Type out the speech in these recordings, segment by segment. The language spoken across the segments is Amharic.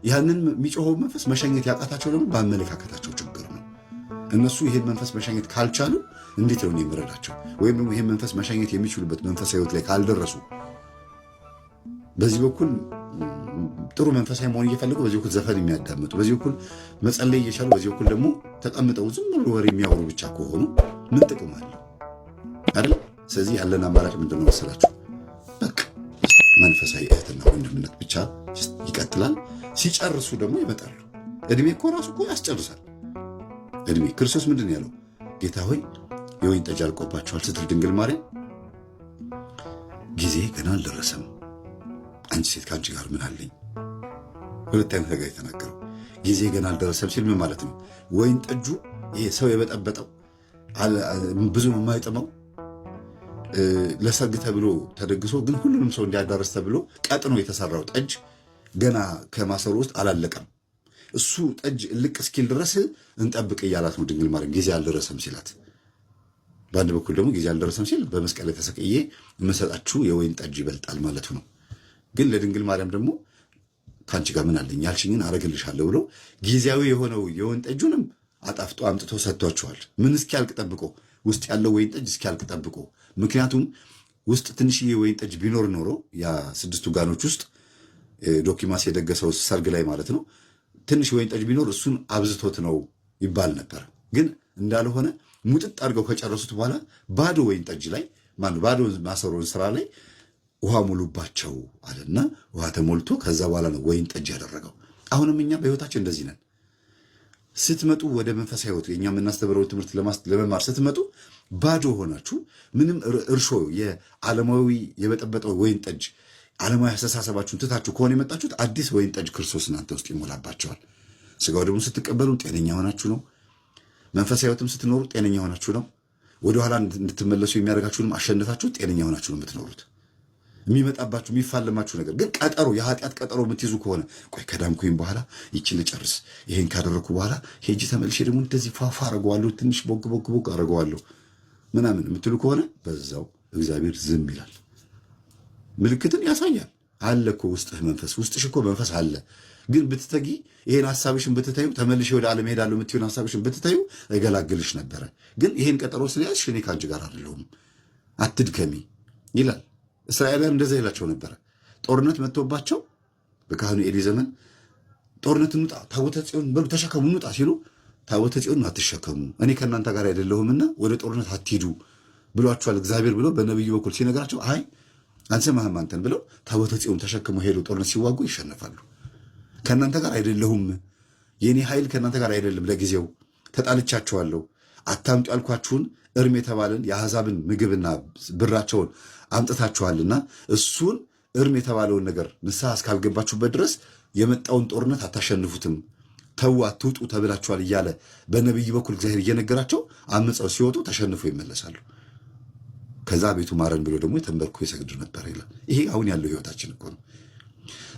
ያንን የሚጮኸው መንፈስ መሸኘት ያቃታቸው ደግሞ በአመለካከታቸው ችግር ነው። እነሱ ይሄን መንፈስ መሸኘት ካልቻሉ እንዴት ነው የሚረዳቸው? ወይም ደግሞ ይሄን መንፈስ መሸኘት የሚችሉበት መንፈሳዊ ሕይወት ላይ ካልደረሱ በዚህ በኩል ጥሩ መንፈሳዊ መሆን እየፈለጉ በዚህ በኩል ዘፈን የሚያዳምጡ፣ በዚህ በኩል መጸለይ እየቻሉ በዚህ በኩል ደግሞ ተቀምጠው ዝም ብሎ ወሬ የሚያወሩ ብቻ ከሆኑ ምን ጥቅም አለው አይደል? ስለዚህ ያለን አማራጭ ምንድን ነው መሰላችሁ? በቃ መንፈሳዊ እህትና ወንድምነት ብቻ ይቀጥላል። ሲጨርሱ ደግሞ ይመጣሉ። እድሜ እኮ ራሱ እኮ ያስጨርሳል። እድሜ ክርስቶስ ምንድን ያለው? ጌታ ሆይ የወይን ጠጅ አልቆባቸዋል ስትል ድንግል ማርያም ጊዜ ገና አልደረሰም፣ አንቺ ሴት ከአንቺ ጋር ምን አለኝ? ሁለት አይነት ነገር የተናገረው ጊዜ ገና አልደረሰም ሲል ምን ማለት ነው? ወይን ጠጁ ይሄ ሰው የበጠበጠው ብዙ የማይጥመው ለሰርግ ተብሎ ተደግሶ ግን ሁሉንም ሰው እንዲያዳርስ ተብሎ ቀጥኖ የተሰራው ጠጅ ገና ከማሰሮ ውስጥ አላለቀም። እሱ ጠጅ ልቅ እስኪል ድረስ እንጠብቅ እያላት ነው ድንግል ማርያም ጊዜ አልደረሰም ሲላት። በአንድ በኩል ደግሞ ጊዜ አልደረሰም ሲል በመስቀል ላይ ተሰቅዬ የምሰጣችሁ የወይን ጠጅ ይበልጣል ማለቱ ነው። ግን ለድንግል ማርያም ደግሞ ከአንቺ ጋር ምን አለኝ ያልሽኝን አረግልሻለሁ ብሎ ጊዜያዊ የሆነው የወይን ጠጁንም አጣፍጦ አምጥቶ ሰጥቷቸዋል። ምን እስኪያልቅ ጠብቆ፣ ውስጥ ያለው ወይን ጠጅ እስኪያልቅ ጠብቆ። ምክንያቱም ውስጥ ትንሽዬ ወይን ጠጅ ቢኖር ኖሮ ያ 6 ጋኖች ውስጥ ዶኪማስ የደገሰው ሰርግ ላይ ማለት ነው ትንሽ ወይን ጠጅ ቢኖር እሱን አብዝቶት ነው ይባል ነበር። ግን እንዳልሆነ ሙጥጥ አድርገው ከጨረሱት በኋላ ባዶ ወይን ጠጅ ላይ ባዶ ማሰሮን ስራ ላይ ውሃ ሙሉባቸው አለና ውሃ ተሞልቶ ከዛ በኋላ ነው ወይን ጠጅ ያደረገው። አሁንም እኛ በህይወታችን እንደዚህ ነን። ስትመጡ ወደ መንፈሳዊ ህይወት እኛ የምናስተምረውን ትምህርት ለመማር ስትመጡ ባዶ ሆናችሁ ምንም እርሾ የዓለማዊ የበጠበጠው ወይን ጠጅ ዓለማዊ አስተሳሰባችሁን ትታችሁ ከሆነ የመጣችሁት አዲስ ወይን ጠጅ ክርስቶስ እናንተ ውስጥ ይሞላባቸዋል። ስጋው ደግሞ ስትቀበሉ ጤነኛ ሆናችሁ ነው። መንፈሳዊ ህይወትም ስትኖሩ ጤነኛ ሆናችሁ ነው። ወደኋላ እንድትመለሱ የሚያደርጋችሁንም አሸንፋችሁ ጤነኛ ሆናችሁ ነው የምትኖሩት። የሚመጣባችሁ የሚፋለማችሁ ነገር ግን ቀጠሮ የኃጢአት ቀጠሮ የምትይዙ ከሆነ ቆይ ከዳንኩኝ በኋላ ይችን ልጨርስ፣ ይሄን ካደረግኩ በኋላ ሄጂ ተመልሼ ደግሞ እንደዚህ ፏፏ አረገዋለሁ፣ ትንሽ ቦግ ቦግ ቦግ አረገዋለሁ ምናምን የምትሉ ከሆነ በዛው እግዚአብሔር ዝም ይላል። ምልክትን ያሳያል። አለ እኮ ውስጥህ መንፈስ፣ ውስጥሽ እኮ መንፈስ አለ። ግን ብትተጊ ይሄን ሐሳብሽን ብትታዩ ተመልሼ ወደ ዓለም ሄዳለሁ የምትይውን ሐሳብሽን ብትታዩ እገላግልሽ ነበረ። ግን ይሄን ቀጠሮ ስለያዝሽ እኔ ከአንቺ ጋር አይደለሁም አትድከሚ ይላል። እስራኤላውያን እንደዛ ይላቸው ነበረ። ጦርነት መጥቶባቸው በካህኑ ኤሊ ዘመን ጦርነት እንውጣ፣ ታቦተ ጽዮን በሉ ተሸከሙ እንውጣ ሲሉ ታቦተ ጽዮን አትሸከሙ፣ እኔ ከእናንተ ጋር አይደለሁምና ወደ ጦርነት አትሂዱ ብሏቸዋል እግዚአብሔር ብሎ በነቢዩ በኩል ሲነግራቸው አይ አንሰማህም አንተን ብለው ታቦተ ጽዮን ተሸክመው ሄዱ። ጦርነት ሲዋጉ ይሸነፋሉ። ከእናንተ ጋር አይደለሁም፣ የኔ ኃይል ከእናንተ ጋር አይደለም፣ ለጊዜው ተጣልቻቸዋለሁ፣ አታምጡ ያልኳችሁን እርም የተባለን የአሕዛብን ምግብና ብራቸውን አምጥታችኋልና እሱን እርም የተባለውን ነገር ንስሐ እስካልገባችሁበት ድረስ የመጣውን ጦርነት አታሸንፉትም፣ ተዉ አትውጡ ተብላችኋል እያለ በነቢይ በኩል እግዚአብሔር እየነገራቸው አምፀው ሲወጡ ተሸንፈው ይመለሳሉ። ከዛ ቤቱ ማረን ብሎ ደግሞ የተንበርኮ ይሰግዱ ነበር ይላል። ይሄ አሁን ያለው ህይወታችን እኮ ነው።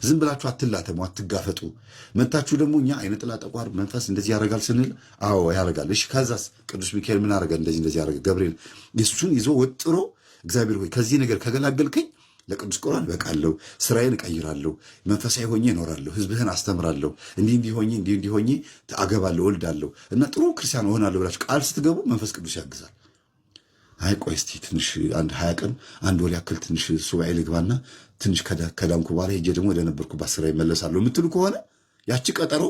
ዝም ብላችሁ አትላተሙ፣ አትጋፈጡ። መታችሁ ደግሞ እኛ አይነ ጥላ ጠቋር መንፈስ እንደዚህ ያደርጋል ስንል አዎ ያደርጋል። እሺ ከዛስ ቅዱስ ሚካኤል ምን አደረገ? እንደዚህ ያደረገ ገብርኤል እሱን ይዞ ወጥሮ እግዚአብሔር ሆይ ከዚህ ነገር ከገላገልከኝ ለቅዱስ ቁርባን በቃለሁ፣ ስራዬን እቀይራለሁ፣ መንፈሳዊ ሆኜ እኖራለሁ፣ ህዝብህን አስተምራለሁ፣ እንዲህ ሆኜ አገባለሁ፣ ወልዳለሁ እና ጥሩ ክርስቲያን እሆናለሁ ብላችሁ ቃል ስትገቡ መንፈስ ቅዱስ ያግዛል። አይ ቆይ እስቲ ትንሽ አንድ 20 ቀን አንድ ወር ያክል ትንሽ ሱባኤ ልግባና ትንሽ ከዳንኩ በኋላ ሄጄ ደግሞ ወደ ነበርኩባት ስራ ይመለሳለሁ የምትሉ ከሆነ ያቺ ቀጠሮ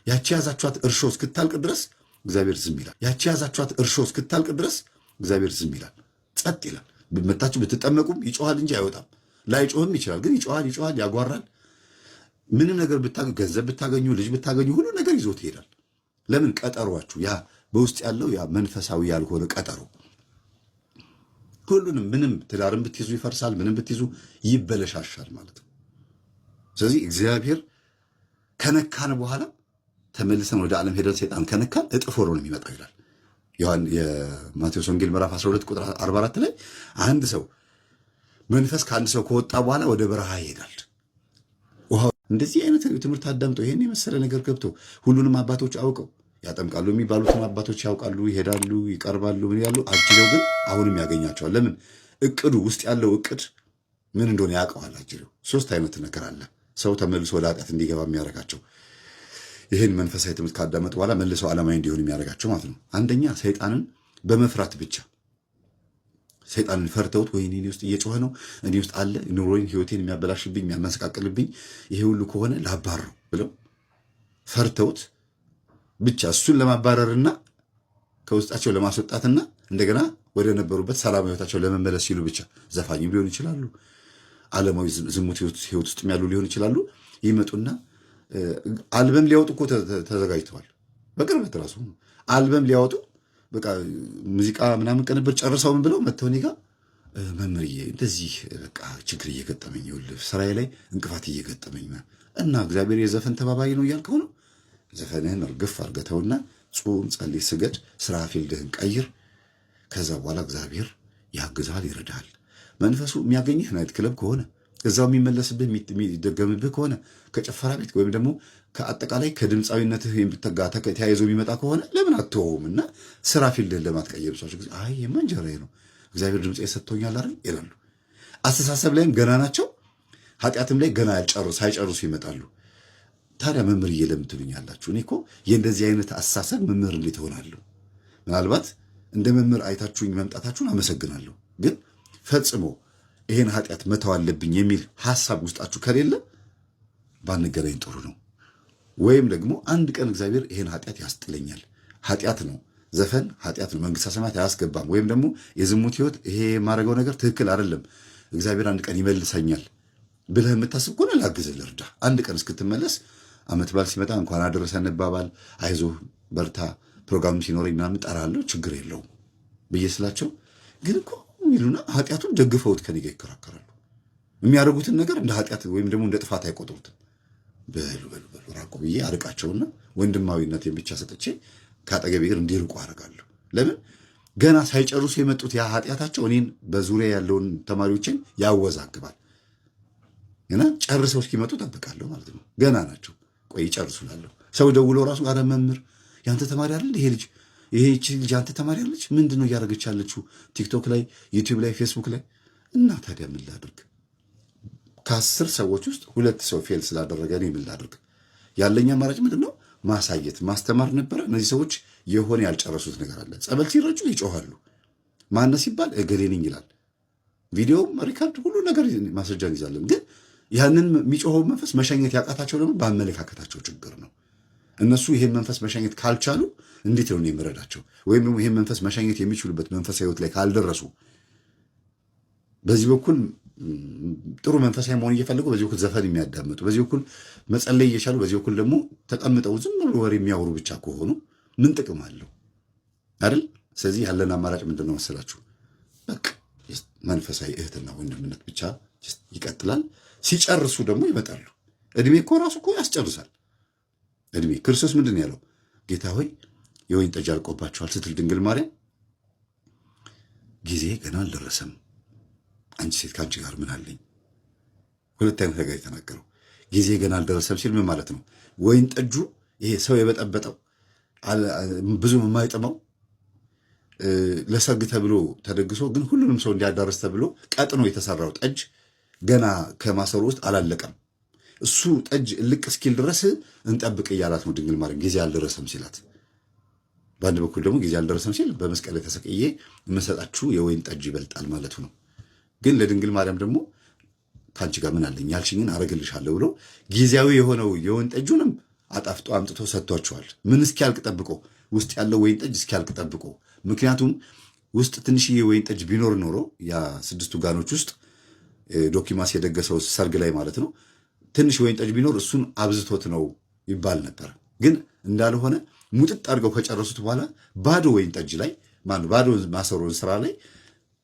ያቺ ያዛችኋት እርሾ እስክታልቅ ድረስ እግዚአብሔር ዝም ይላል። ያቺ ያዛችኋት እርሾ እስክታልቅ ድረስ እግዚአብሔር ዝም ይላል፣ ጸጥ ይላል። መታችሁ ብትጠመቁም ይጮሃል እንጂ አይወጣም። ላይጮህም ይችላል፣ ግን ይጮሃል፣ ያጓራል። ምንም ነገር ብታገኙ፣ ገንዘብ ብታገኙ፣ ልጅ ብታገኙ ሁሉ ነገር ይዞት ይሄዳል። ለምን? ቀጠሯችሁ ያ በውስጥ ያለው ያ መንፈሳዊ ያልሆነ ቀጠሮ ሁሉንም ምንም ትዳርም ብትይዙ ይፈርሳል፣ ምንም ብትይዙ ይበለሻሻል ማለት ነው። ስለዚህ እግዚአብሔር ከነካን በኋላ ተመልሰን ወደ ዓለም ሄደን ሰይጣን ከነካን እጥፍ ሆኖ ነው የሚመጣው ይላል የማቴዎስ ወንጌል ምዕራፍ 12 ቁጥር 44 ላይ አንድ ሰው መንፈስ ከአንድ ሰው ከወጣ በኋላ ወደ በረሃ ይሄዳል። እንደዚህ አይነት ትምህርት አዳምጠው ይሄን የመሰለ ነገር ገብቶ ሁሉንም አባቶች አውቀው ያጠምቃሉ የሚባሉትን አባቶች ያውቃሉ፣ ይሄዳሉ፣ ይቀርባሉ፣ ምን ያሉ አጅሬው ግን አሁንም ያገኛቸዋል። ለምን? እቅዱ ውስጥ ያለው እቅድ ምን እንደሆነ ያውቀዋል አጅሬው። 3 አይነት ነገር አለ ሰው ተመልሶ ወደ ኃጢአት እንዲገባ የሚያደርጋቸው። ይህን መንፈሳዊ ትምህርት ካዳመጡ በኋላ መልሰው ዓለማዊ እንዲሆን የሚያደርጋቸው ማለት ነው። አንደኛ ሰይጣንን በመፍራት ብቻ ሰይጣንን ፈርተውት ወይኔ እኔ ውስጥ እየጮኸ ነው፣ እኔ ውስጥ አለ ኑሮዬን ህይወቴን የሚያበላሽብኝ የሚያመሰቃቅልብኝ ይሄ ሁሉ ከሆነ ላባረው ብለው ፈርተውት ብቻ እሱን ለማባረርና ከውስጣቸው ለማስወጣትና እንደገና ወደ ነበሩበት ሰላማዊ ህይወታቸው ለመመለስ ሲሉ ብቻ ዘፋኝም ሊሆኑ ይችላሉ፣ ዓለማዊ ዝሙት ህይወት ውስጥ ያሉ ሊሆኑ ይችላሉ። ይመጡና አልበም ሊያወጡ እኮ ተዘጋጅተዋል። በቅርበት ራሱ አልበም ሊያወጡ በቃ ሙዚቃ ምናምን ቅንብር ጨርሰው ምን ብለው መተው እኔ ጋር መምህርዬ እንደዚህ በቃ ችግር እየገጠመኝ ይኸውልህ ስራዬ ላይ እንቅፋት እየገጠመኝ እና እግዚአብሔር የዘፈን ተባባሪ ነው እያልከው ነው። ዘፈንህን እርግፍ አርገተውና ጾም፣ ጸልይ፣ ስገድ፣ ስራ ፊልድህን ቀይር። ከዛ በኋላ እግዚአብሔር ያግዛል፣ ይረዳል። መንፈሱ የሚያገኝህ ናይት ክለብ ከሆነ እዛው የሚመለስብህ የሚደገምብህ ከሆነ ከጭፈራ ቤት ወይም ደግሞ ከአጠቃላይ ከድምፃዊነትህ ተያይዞ የሚመጣ ከሆነ ለምን አትተወውም እና ስራ ፊልድህን ለማትቀየር ሰዎች ጊዜ አይ የማንጀራዬ ነው እግዚአብሔር ድምፅ የሰጥቶኛል አይደል ይላሉ። አስተሳሰብ ላይም ገና ናቸው፣ ኃጢአትም ላይ ገና ሳይጨርሱ ይመጣሉ። ታዲያ መምህር ለምትሉኝ ያላችሁ እኔ እኮ የእንደዚህ አይነት አስተሳሰብ መምህር እንዴት እሆናለሁ? ምናልባት እንደ መምህር አይታችሁኝ መምጣታችሁን አመሰግናለሁ። ግን ፈጽሞ ይሄን ኃጢአት መተው አለብኝ የሚል ሐሳብ ውስጣችሁ ከሌለ ባንገናኝ ጥሩ ነው። ወይም ደግሞ አንድ ቀን እግዚአብሔር ይሄን ኃጢአት ያስጥለኛል፣ ኃጢአት ነው ዘፈን ኃጢአት ነው መንግሥተ ሰማያት አያስገባም፣ ወይም ደግሞ የዝሙት ህይወት ይሄ የማደርገው ነገር ትክክል አይደለም፣ እግዚአብሔር አንድ ቀን ይመልሰኛል ብለህ የምታስብ ከሆነ ላግዝህ፣ ልርዳ። አንድ ቀን እስክትመለስ ዓመት በዓል ሲመጣ እንኳን አደረሰ እንባባል፣ አይዞህ በርታ፣ ፕሮግራም ሲኖረኝ ምናምን እጠራለሁ፣ ችግር የለውም ብዬ ስላቸው ግን እኮ ይሉና ኃጢአቱን ደግፈውት ከኔ ጋር ይከራከራሉ። የሚያደርጉትን ነገር እንደ ኃጢአት ወይም ደግሞ እንደ ጥፋት አይቆጥሩትም። በሉ ራቁ ብዬ አርቃቸውና ወንድማዊነቴን ብቻ ሰጥቼ ከአጠገቤ ጋር እንዲርቁ አደርጋለሁ። ለምን ገና ሳይጨርሱ የመጡት ያ ኃጢአታቸው እኔን በዙሪያ ያለውን ተማሪዎችን ያወዛግባል። እና ጨርሰው እስኪመጡ ጠብቃለሁ ማለት ነው። ገና ናቸው፣ ቆይ ይጨርሱላለሁ። ሰው ደውሎ ራሱ አረ መምህር ያንተ ተማሪ አይደል ይሄ ልጅ ይሄች ልጅ አንተ ተማሪ አለች፣ ምንድን ነው እያደረገች ያለችው ቲክቶክ ላይ ዩቲዩብ ላይ ፌስቡክ ላይ? እና ታዲያ ምን ላድርግ? ከ10 ሰዎች ውስጥ 2 ሰው ፌል ስላደረገ እኔ ምን ላድርግ? ያለኝ አማራጭ ምንድን ነው? ማሳየት ማስተማር ነበረ። እነዚህ ሰዎች የሆነ ያልጨረሱት ነገር አለ። ጸበል ሲረጩ ይጮሃሉ። ማነው ሲባል እገሌ ነኝ ይላል። ቪዲዮም ሪካርድ ሁሉ ነገር ማስረጃ እንይዛለን። ግን ያንን የሚጮኸው መንፈስ መሸኘት ያቃታቸው ደግሞ በአመለካከታቸው ችግር ነው። እነሱ ይሄን መንፈስ መሸኘት ካልቻሉ እንዴት ነው የምረዳቸው? ወይም ደግሞ ይሄን መንፈስ መሸኘት የሚችሉበት መንፈሳዊ ህይወት ላይ ካልደረሱ በዚህ በኩል ጥሩ መንፈሳዊ መሆን እየፈለጉ በዚህ በኩል ዘፈን የሚያዳምጡ በዚህ በኩል መጸለይ እየቻሉ በዚህ በኩል ደግሞ ተቀምጠው ዝም ብሎ ወሬ የሚያወሩ ብቻ ከሆኑ ምን ጥቅም አለው አይደል? ስለዚህ ያለን አማራጭ ምንድን ነው መሰላችሁ? በቃ መንፈሳዊ እህትና ወንድምነት ብቻ ይቀጥላል። ሲጨርሱ ደግሞ ይመጣሉ። እድሜ እኮ ራሱ እኮ ያስጨርሳል። እድሜ ክርስቶስ ምንድን ነው ያለው? ጌታ ሆይ የወይን ጠጅ አልቆባቸዋል ስትል ድንግል ማርያም ጊዜ ገና አልደረሰም፣ አንቺ ሴት ከአንቺ ጋር ምን አለኝ? ሁለት አይነት ነገር የተናገረው ጊዜ ገና አልደረሰም ሲል ምን ማለት ነው? ወይን ጠጁ ይሄ ሰው የበጠበጠው ብዙም የማይጥመው ለሰርግ ተብሎ ተደግሶ ግን ሁሉንም ሰው እንዲያዳርስ ተብሎ ቀጥኖ የተሰራው ጠጅ ገና ከማሰሮ ውስጥ አላለቀም። እሱ ጠጅ ልቅ እስኪል ድረስ እንጠብቅ እያላት ነው ድንግል ማርያም ጊዜ አልደረሰም ሲላት። በአንድ በኩል ደግሞ ጊዜ አልደረሰም ሲል በመስቀል ላይ ተሰቅዬ የምሰጣችሁ የወይን ጠጅ ይበልጣል ማለቱ ነው። ግን ለድንግል ማርያም ደግሞ ከአንቺ ጋር ምን አለኝ ያልሽኝን አረግልሻለሁ ብሎ ጊዜያዊ የሆነው የወይን ጠጁንም አጣፍጦ አምጥቶ ሰጥቷቸዋል። ምን እስኪያልቅ ጠብቆ፣ ውስጥ ያለው ወይን ጠጅ እስኪያልቅ ጠብቆ። ምክንያቱም ውስጥ ትንሽዬ ወይን ጠጅ ቢኖር ኖሮ ያ 6 ጋኖች ውስጥ ዶኪማስ የደገሰው ሰርግ ላይ ማለት ነው ትንሽ ወይን ጠጅ ቢኖር እሱን አብዝቶት ነው ይባል ነበር። ግን እንዳልሆነ ሙጥጥ አድርገው ከጨረሱት በኋላ ባዶ ወይን ጠጅ ላይ ባዶ ማሰሮን ስራ ላይ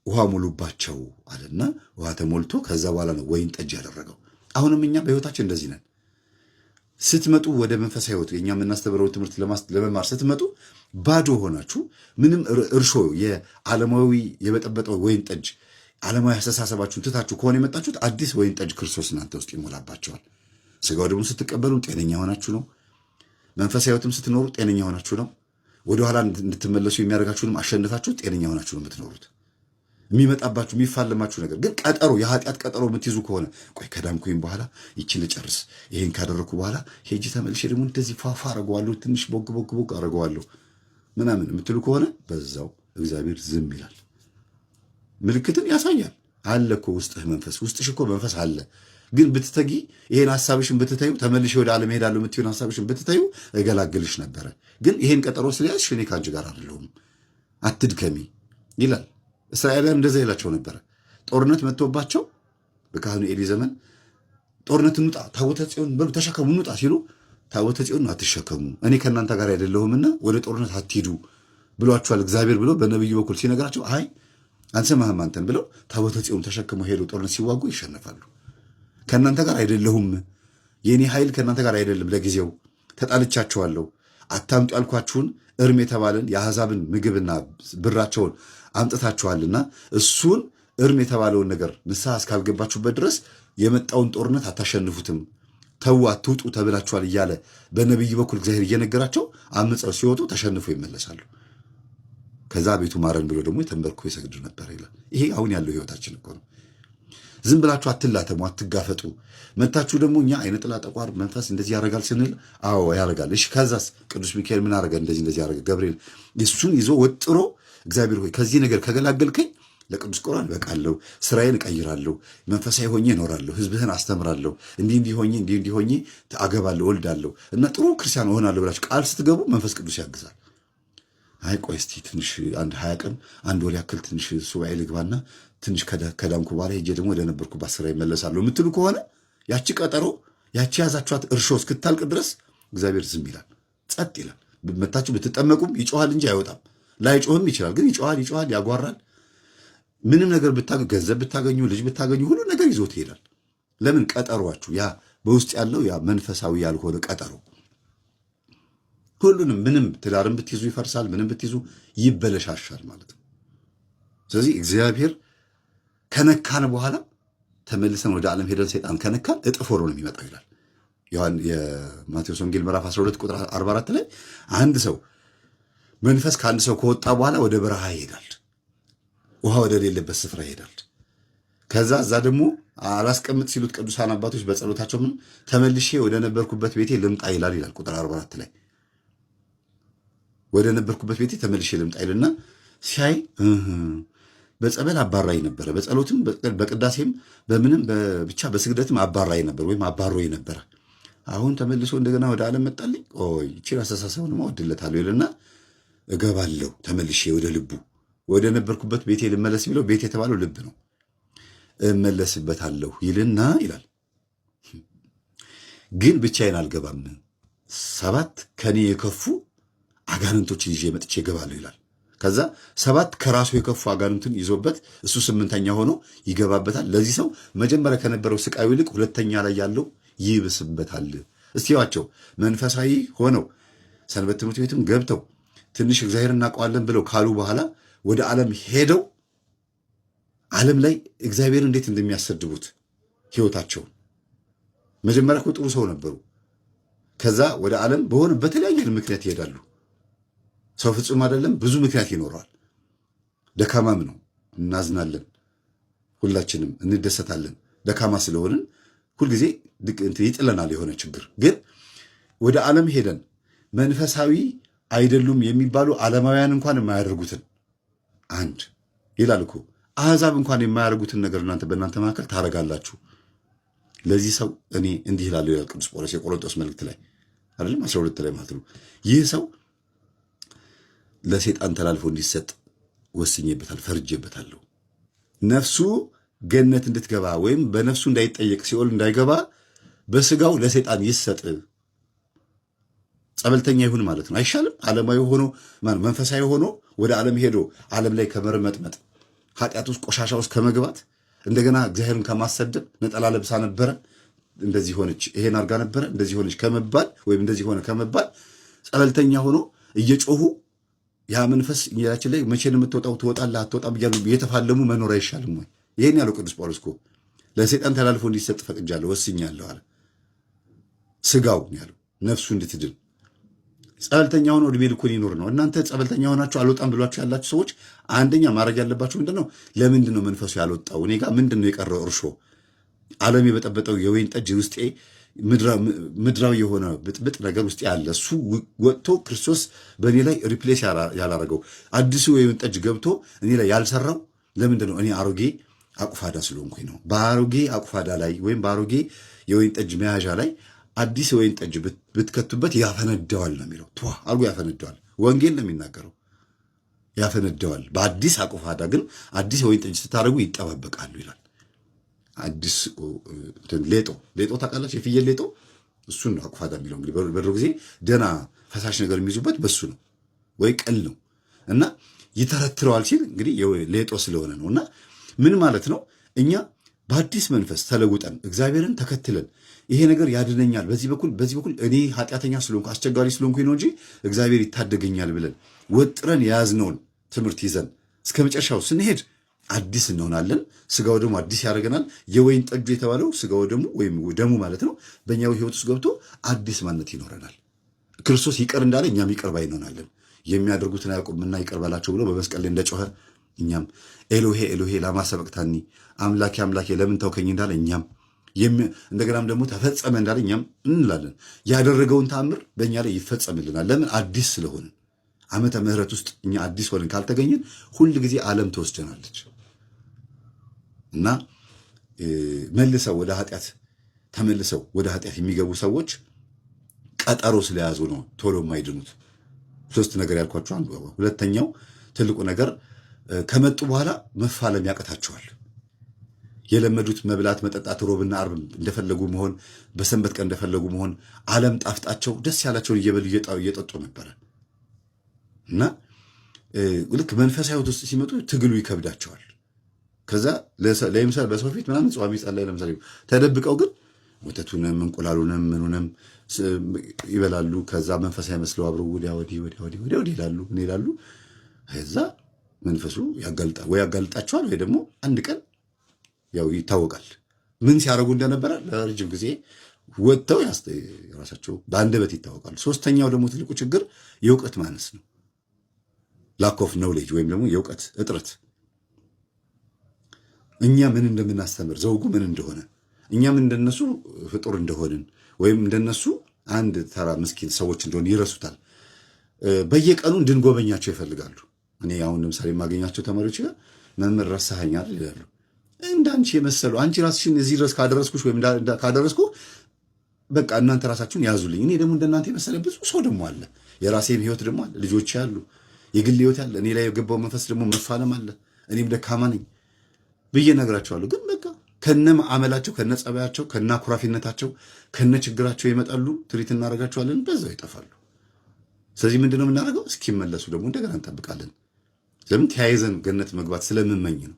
ውሃ ሙሉባቸው አለና ውሃ ተሞልቶ ከዛ በኋላ ነው ወይን ጠጅ ያደረገው። አሁንም እኛ በህይወታችን እንደዚህ ነን። ስትመጡ ወደ መንፈሳዊ ህይወት የኛ የምናስተምረው ትምህርት ለመማር ስትመጡ ባዶ ሆናችሁ ምንም እርሾ የዓለማዊ የበጠበጠው ወይን ጠጅ ዓለማዊ አስተሳሰባችሁን ትታችሁ ከሆነ የመጣችሁት አዲስ ወይን ጠጅ ክርስቶስ እናንተ ውስጥ ይሞላባቸዋል። ስጋው ደግሞ ስትቀበሉ ጤነኛ ሆናችሁ ነው። መንፈሳዊ ህይወትም ስትኖሩ ጤነኛ ሆናችሁ ነው። ወደኋላ እንድትመለሱ የሚያደርጋችሁንም አሸንፋችሁ ጤነኛ ሆናችሁ ነው የምትኖሩት። የሚመጣባችሁ የሚፋለማችሁ ነገር ግን ቀጠሮ የኃጢአት ቀጠሮ የምትይዙ ከሆነ ቆይ ከዳንኩኝ በኋላ ይችን ልጨርስ፣ ይሄን ካደረግኩ በኋላ ሄጂ ተመልሼ ደግሞ እንደዚህ ፏፏ አረገዋለሁ፣ ትንሽ ቦግ ቦግ ቦግ አረገዋለሁ ምናምን የምትሉ ከሆነ በዛው እግዚአብሔር ዝም ይላል። ምልክትን ያሳያል። አለ እኮ ውስጥሽ እኮ መንፈስ አለ። ግን ብትተጊ ይሄን ሐሳብሽን ብትተዩ ተመልሼ ወደ ዓለም ሄዳለሁ የምትይውን ሐሳብሽን ብትተዩ እገላግልሽ ነበረ። ግን ይሄን ቀጠሮ ስለያዝሽ እኔ ከአንቺ ጋር አይደለሁም፣ አትድከሚ ይላል። እስራኤላውያን እንደዛ ይላቸው ነበረ። ጦርነት መጥቶባቸው በካህኑ ኤሊ ዘመን ጦርነት እንውጣ፣ ታቦተ ጽዮን በሉ ተሸከሙ እንውጣ ሲሉ ታቦተ ጽዮን አትሸከሙ፣ እኔ ከእናንተ ጋር አይደለሁምና ወደ ጦርነት አትሂዱ ብሏቸዋል እግዚአብሔር ብሎ በነቢዩ በኩል ሲነግራቸው አይ አንሰማህም አንተን ብለው ታቦተ ጽዮን ተሸክመው ሄዱ። ጦርነት ሲዋጉ ይሸነፋሉ። ከእናንተ ጋር አይደለሁም፣ የእኔ ኃይል ከእናንተ ጋር አይደለም፣ ለጊዜው ተጣልቻችኋለሁ፣ አታምጡ ያልኳችሁን እርም የተባለን የአሕዛብን ምግብና ብራቸውን አምጥታችኋልና እሱን እርም የተባለውን ነገር ንስሐ እስካልገባችሁበት ድረስ የመጣውን ጦርነት አታሸንፉትም፣ ተዉ አትውጡ ተብላችኋል እያለ በነቢይ በኩል እግዚአብሔር እየነገራቸው አምፀው ሲወጡ ተሸንፎ ይመለሳሉ። ከዛ ቤቱ ማረን ብሎ ደግሞ የተንበርኮ ይሰግዱ ነበር ይላል። ይሄ አሁን ያለው ህይወታችን እኮ ነው። ዝም ብላችሁ አትላተሙ፣ አትጋፈጡ። መታችሁ ደግሞ እኛ አይነ ጥላ ጠቋር መንፈስ እንደዚህ ያደርጋል ስንል አዎ ያደርጋል። እሺ ከዛስ ቅዱስ ሚካኤል ምን አደረገ? እንደዚህ ያደረገ ገብርኤል እሱን ይዞ ወጥሮ እግዚአብሔር ሆይ ከዚህ ነገር ከገላገልከኝ ለቅዱስ ቁርባን በቃለሁ፣ ስራዬን እቀይራለሁ፣ መንፈሳዊ ሆኜ እኖራለሁ፣ ህዝብህን አስተምራለሁ፣ እንዲህ ሆኜ አገባለሁ፣ ወልዳለሁ እና ጥሩ ክርስቲያን እሆናለሁ ብላችሁ ቃል ስትገቡ መንፈስ ቅዱስ ያግዛል። አይ ቆይ እስቲ ትንሽ አንድ 20 ቀን አንድ ወር ያክል ትንሽ ሱባኤ ልግባና ትንሽ ከዳንኩ በኋላ ሄጄ ደግሞ ወደ ነበርኩባት ስራ ይመለሳለሁ የምትሉ ከሆነ ያቺ ቀጠሮ ያቺ ያዛችኋት እርሾ እስክታልቅ ድረስ እግዚአብሔር ዝም ይላል፣ ጸጥ ይላል። መታችሁ ብትጠመቁም ይጮሃል እንጂ አይወጣም። ላይጮህም ይችላል፣ ግን ይጮሃል፣ ያጓራል። ምንም ነገር ብታገኙ፣ ገንዘብ ብታገኙ፣ ልጅ ብታገኙ ሁሉ ነገር ይዞት ይሄዳል። ለምን? ቀጠሯችሁ ያ በውስጥ ያለው ያ መንፈሳዊ ያልሆነ ቀጠሮ ሁሉንም ምንም ትዳርም ብትይዙ ይፈርሳል፣ ምንም ብትይዙ ይበለሻሻል ማለት ነው። ስለዚህ እግዚአብሔር ከነካን በኋላ ተመልሰን ወደ ዓለም ሄደን ሰይጣን ከነካን እጥፍ ሆኖ ነው የሚመጣው ይላል የማቴዎስ ወንጌል ምዕራፍ 12 ቁጥር 44 ላይ አንድ ሰው መንፈስ ከአንድ ሰው ከወጣ በኋላ ወደ በረሃ ይሄዳል፣ ውሃ ወደ ሌለበት ስፍራ ይሄዳል። ከዛ እዛ ደግሞ አላስቀምጥ ሲሉት ቅዱሳን አባቶች በጸሎታቸው ምን ተመልሼ ወደ ነበርኩበት ቤቴ ልምጣ ይላል ቁጥር 44 ላይ ወደ ነበርኩበት ቤቴ ተመልሼ ልምጣ ይልና ሲያይ በጸበል አባራይ ነበረ፣ በጸሎትም በቅዳሴም በምንም ብቻ በስግደትም አባራይ ነበር ወይም አባሮይ ነበረ። አሁን ተመልሶ እንደገና ወደ ዓለም መጣልኝ፣ ቆይ ይቺን አስተሳሰቡን እወድለታለሁ ይልና እገባለሁ ተመልሼ ወደ ልቡ ወደ ነበርኩበት ቤቴ ልመለስ ቢለው ቤት የተባለው ልብ ነው፣ እመለስበታለሁ ይልና ይላል። ግን ብቻዬን አልገባም፣ 7 ከኔ የከፉ አጋንንቶችን ይዤ መጥቼ እገባለሁ ይላል። ከዛ 7 ከራሱ የከፉ አጋንንትን ይዞበት እሱ 8ኛ ሆኖ ይገባበታል። ለዚህ ሰው መጀመሪያ ከነበረው ስቃዩ ይልቅ 2ኛ ላይ ያለው ይብስበታል። እስቲ ዋቸው መንፈሳዊ ሆነው ሰንበት ትምህርት ቤትም ገብተው ትንሽ እግዚአብሔር እናውቀዋለን ብለው ካሉ በኋላ ወደ ዓለም ሄደው ዓለም ላይ እግዚአብሔር እንዴት እንደሚያሰድቡት ህይወታቸውን። መጀመሪያ እኮ ጥሩ ሰው ነበሩ። ከዛ ወደ ዓለም በሆነ በተለያየ ምክንያት ይሄዳሉ። ሰው ፍጹም አይደለም፣ ብዙ ምክንያት ይኖረዋል። ደካማም ነው፣ እናዝናለን፣ ሁላችንም እንደሰታለን። ደካማ ስለሆንን ሁልጊዜ ይጥለናል የሆነ ችግር። ግን ወደ ዓለም ሄደን መንፈሳዊ አይደሉም የሚባሉ ዓለማውያን እንኳን የማያደርጉትን አንድ ይላል እኮ አሕዛብ እንኳን የማያደርጉትን ነገር እናንተ በእናንተ መካከል ታደርጋላችሁ። ለዚህ ሰው እኔ እንዲህ ይላሉ ይላል ቅዱስ ጳውሎስ የቆሮንቶስ መልእክት ላይ አይደለም 12 ላይ ማለት ነው። ይህ ሰው ለሰይጣን ተላልፎ እንዲሰጥ ወስኜበታል፣ ፈርጄበታለሁ። ነፍሱ ገነት እንድትገባ ወይም በነፍሱ እንዳይጠየቅ ሲኦል እንዳይገባ በስጋው ለሰይጣን ይሰጥ። ጸበልተኛ ይሁን ማለት ነው። አይሻልም? ዓለማዊ ሆኖ መንፈሳዊ ሆኖ ወደ ዓለም ሄዶ ዓለም ላይ ከመርመጥመጥ ኃጢአት ውስጥ ቆሻሻ ውስጥ ከመግባት እንደገና እግዚአብሔርን ከማሰደብ ነጠላ ለብሳ ነበረ እንደዚህ ሆነች፣ ይሄን አርጋ ነበረ እንደዚህ ሆነች ከመባል ወይም እንደዚህ ሆነ ከመባል ጸበልተኛ ሆኖ እየጮሁ ያ መንፈስ እኛችን ላይ መቼ ነው የምትወጣው? ትወጣለህ አትወጣም እያሉ እየተፋለሙ መኖር አይሻልም ወይ? ይሄን ያለው ቅዱስ ጳውሎስ እኮ ለሰይጣን ተላልፎ እንዲሰጥ ፈቅጃለሁ፣ ወስኛለሁ አለ። ስጋው ያለው ነፍሱ እንድትድን ጸበልተኛ ሆኖ እድሜ ልኩን ይኖር ነው። እናንተ ጸበልተኛ ሆናችሁ አልወጣም ብሏችሁ ያላችሁ ሰዎች አንደኛ ማድረግ ያለባችሁ ምንድን ነው? ለምንድን ነው መንፈሱ ያልወጣው? እኔ ጋር ምንድን ነው የቀረው እርሾ? ዓለም የበጠበጠው የወይን ጠጅ ውስጤ ምድራዊ የሆነ ብጥብጥ ነገር ውስጥ ያለ እሱ ወጥቶ ክርስቶስ በእኔ ላይ ሪፕሌስ ያላረገው አዲሱ የወይን ጠጅ ገብቶ እኔ ላይ ያልሰራው ለምንድን ነው? እኔ አሮጌ አቁፋዳ ስለሆንኩኝ ነው። በአሮጌ አቁፋዳ ላይ ወይም በአሮጌ የወይን ጠጅ መያዣ ላይ አዲስ የወይን ጠጅ ብትከቱበት ያፈነደዋል ነው የሚለው። ቷ አርጎ ያፈነደዋል። ወንጌል ነው የሚናገረው። ያፈነደዋል። በአዲስ አቁፋዳ ግን አዲስ የወይን ጠጅ ስታደርጉ ይጠባበቃሉ ይላል። አዲስ ሌጦ ታውቃላችሁ? የፍየል ሌጦ እሱን ነው አቁፋዳ የሚለው። እንግዲህ በድሮ ጊዜ ደህና ፈሳሽ ነገር የሚይዙበት በሱ ነው ወይ ቅል ነው እና ይተረትረዋል ሲል እንግዲህ ሌጦ ስለሆነ ነው። እና ምን ማለት ነው? እኛ በአዲስ መንፈስ ተለውጠን እግዚአብሔርን ተከትለን ይሄ ነገር ያድነኛል፣ በዚህ በኩል እኔ ኃጢአተኛ ስለሆንኩ አስቸጋሪ ስለሆንኩኝ ነው እንጂ እግዚአብሔር ይታደገኛል ብለን ወጥረን የያዝነውን ትምህርት ይዘን እስከ መጨረሻው ስንሄድ አዲስ እንሆናለን። ስጋው ደግሞ አዲስ ያደርገናል። የወይን ጠጁ የተባለው ስጋው ደግሞ ወይም ደሙ ማለት ነው በእኛው ሕይወት ውስጥ ገብቶ አዲስ ማንነት ይኖረናል። ክርስቶስ ይቅር እንዳለ እኛም ይቅር ባይ እንሆናለን። የሚያደርጉትን አያውቁምና ይቅር በላቸው ብሎ በመስቀል ላይ እንደጮኸ እኛም ኤሎሄ ኤሎሄ ላማ ሰበቅታኒ አምላኬ አምላኬ ለምን ተውከኝ እንዳለ እኛም እንደገናም ደግሞ ተፈጸመ እንዳለ እኛም እንላለን። ያደረገውን ተአምር በእኛ ላይ ይፈጸምልናል። ለምን? አዲስ ስለሆንን። ዓመተ ምሕረት ውስጥ እኛ አዲስ ሆነን ካልተገኘን ሁል ጊዜ ዓለም ትወስደናለች እና መልሰው ወደ ኃጢአት የሚገቡ ሰዎች ቀጠሮ ስለያዙ ነው ቶሎ የማይድኑት። ሶስት ነገር ያልኳቸው አንዱ። ሁለተኛው ትልቁ ነገር ከመጡ በኋላ መፋለም ያቀታቸዋል። የለመዱት መብላት፣ መጠጣት፣ ሮብና ዓርብ እንደፈለጉ መሆን፣ በሰንበት ቀን እንደፈለጉ መሆን፣ ዓለም ጣፍጣቸው ደስ ያላቸውን እየበሉ እየጠጡ ነበረ እና ልክ መንፈሳዊ ሕይወት ውስጥ ሲመጡ ትግሉ ይከብዳቸዋል። ከዛ ለምሳሌ በሰው ፊት ምናምን ጸዋሚ ጸላይ ለምሳሌ ተደብቀው ግን ወተቱንም እንቁላሉንም ምኑንም ይበላሉ። ከዛ መንፈሳዊ መስለው አብረው ወዲያ ወዲህ ይላሉ። ከዛ መንፈሱ ያጋልጣቸዋል ወይ ደግሞ አንድ ቀን ያው ይታወቃል ምን ሲያደርጉ እንደነበረ ለረጅም ጊዜ ወጥተው ራሳቸው በአንደበት ይታወቃሉ። ሶስተኛው ደግሞ ትልቁ ችግር የእውቀት ማነስ ነው። ላክ ኦፍ ኖውሌጅ ወይም ደግሞ የእውቀት እጥረት። እኛ ምን እንደምናስተምር ዘውጉ ምን እንደሆነ እኛም እንደነሱ ፍጡር እንደሆንን ወይም እንደነሱ አንድ ተራ ምስኪን ሰዎች እንደሆን ይረሱታል። በየቀኑ እንድንጎበኛቸው ይፈልጋሉ። እኔ አሁን ለምሳሌ የማገኛቸው ተማሪዎች ጋር መምህር ረሳኸኛል ይላሉ። እንዳንቺ የመሰሉ አንቺ ራስሽን እዚህ ድረስ ካደረስኩሽ ወይም ካደረስኩ በቃ እናንተ ራሳችሁን ያዙልኝ። እኔ ደግሞ እንደናንተ የመሰለ ብዙ ሰው ደግሞ አለ። የራሴም ህይወት ደግሞ አለ። ልጆች ያሉ የግል ህይወት ያለ እኔ ላይ የገባው መንፈስ ደግሞ መፋለም አለ። እኔም ደካማ ነኝ ብዬ እነግራቸዋለሁ። ግን በቃ ከነ አመላቸው ከነ ጸባያቸው ከነ አኩራፊነታቸው ከነ ችግራቸው ይመጣሉ። ትሪት እናደርጋቸዋለን፣ በዛው ይጠፋሉ። ስለዚህ ምንድነው የምናደርገው? እስኪመለሱ ደግሞ እንደገና እንጠብቃለን። ለምን? ተያይዘን ገነት መግባት ስለምመኝ ነው።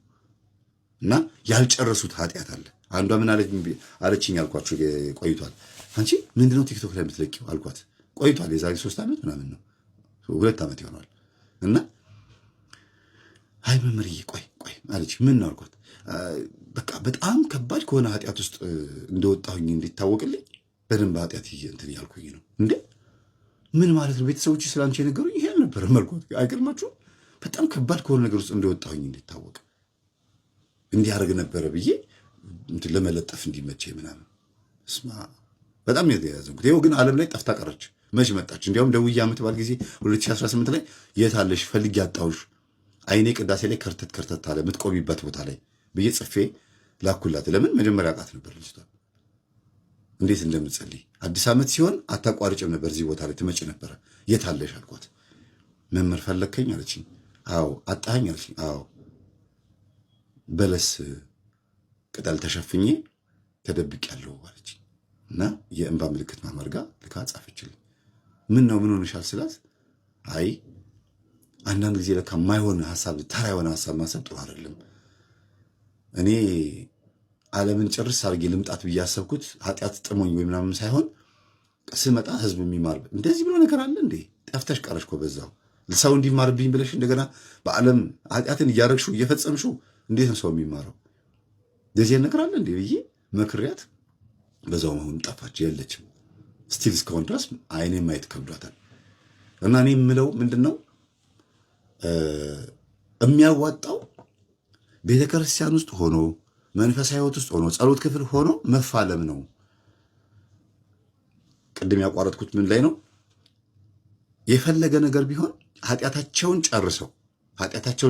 እና ያልጨረሱት ኃጢአት አለ። አንዷ ምን አለችኝ አልኳቸው፣ ቆይቷል። አንቺ ምንድነው ቲክቶክ ላይ የምትለቂው አልኳት። ቆይቷል፣ የዛሬ 3 ዓመት ምናምን ነው፣ 2 ዓመት ይሆናል። እና አይ መምህርዬ ቆይ አለች። ምን ነው አልኳት። በቃ በጣም ከባድ ከሆነ ኃጢአት ውስጥ እንደወጣሁኝ እንዲታወቅልኝ በደንብ ኃጢአት እንትን ያልኩኝ ነው። እንዴ ምን ማለት ነው? ቤተሰቦች ስላንቺ የነገሩኝ ይሄ አልነበረም አልኳት። አይገርማችሁም? በጣም ከባድ ከሆነ ነገር ውስጥ እንደወጣሁኝ እንዲታወቅ እንዲያደርግ ነበረ ብዬ ለመለጠፍ እንዲመቼ ምናምን እስማ በጣም የተያዘንኩት። ይኸው ግን ዓለም ላይ ጠፍታ ቀረች። መች መጣች? እንዲያውም ደውዬ ዓመት በዓል ጊዜ 2018 ላይ የት አለሽ ፈልጌ አጣሁሽ፣ አይኔ ቅዳሴ ላይ ከርተት አለ የምትቆሚበት ቦታ ላይ ብዬ ጽፌ ላኩላት። ለምን? መጀመሪያ አውቃት ነበር ልጅቷ እንዴት እንደምትጸልይ። አዲስ ዓመት ሲሆን አታቋርጭም ነበር፣ እዚህ ቦታ ላይ ትመጭ ነበረ። የት አለሽ አልኳት። መምህር ፈለግከኝ አለችኝ። አዎ። አጣኸኝ አለችኝ። አዎ። በለስ ቅጠል ተሸፍኜ ተደብቄያለሁ አለች እና የእንባ ምልክት ማመርጋ ልካ ጻፈችልኝ። ምን ሆነሻል ስላት፣ አይ አንዳንድ ጊዜ ለካ የማይሆን ሐሳብ ተራ የሆነ ሐሳብ ማሰብ ጥሩ አይደለም። እኔ ዓለምን ጭርስ አድርጌ ልምጣት ብዬ ያሰብኩት ኃጢአት ጥሞኝ ወይ ምናምን ሳይሆን ስመጣ ህዝብ የሚማር እንደዚህ ብሎ ነገር አለ እንዴ? ጠፍተሽ ቀረሽ እኮ በዛው ሰው እንዲማርብኝ ብለሽ እንደገና በዓለም ኃጢአትን እያረግሽው እየፈጸምሽው እንዴት ነው ሰው የሚማረው? እንደዚህ ነገር አለ እንዴ ብዬ መክሪያት በዛው መሆን ጠፋች። የለችም። ስቲል እስካሁን ድረስ አይኔ ማየት ከብዷታል። እና እኔ የምለው ምንድን ነው የሚያዋጣው ቤተክርስቲያን ውስጥ ሆኖ መንፈሳዊ ሕይወት ውስጥ ሆኖ ጸሎት ክፍል ሆኖ መፋለም ነው። ቅድም ያቋረጥኩት ምን ላይ ነው? የፈለገ ነገር ቢሆን ኃጢአታቸውን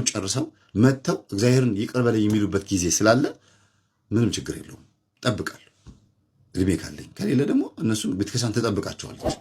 ጨርሰው መጥተው እግዚአብሔርን ይቅር በለኝ የሚሉበት ጊዜ ስላለ ምንም ችግር የለውም። ጠብቃለሁ እድሜ ካለኝ፣ ከሌለ ደግሞ እነሱ ቤተክርስቲያን ትጠብቃቸዋለች።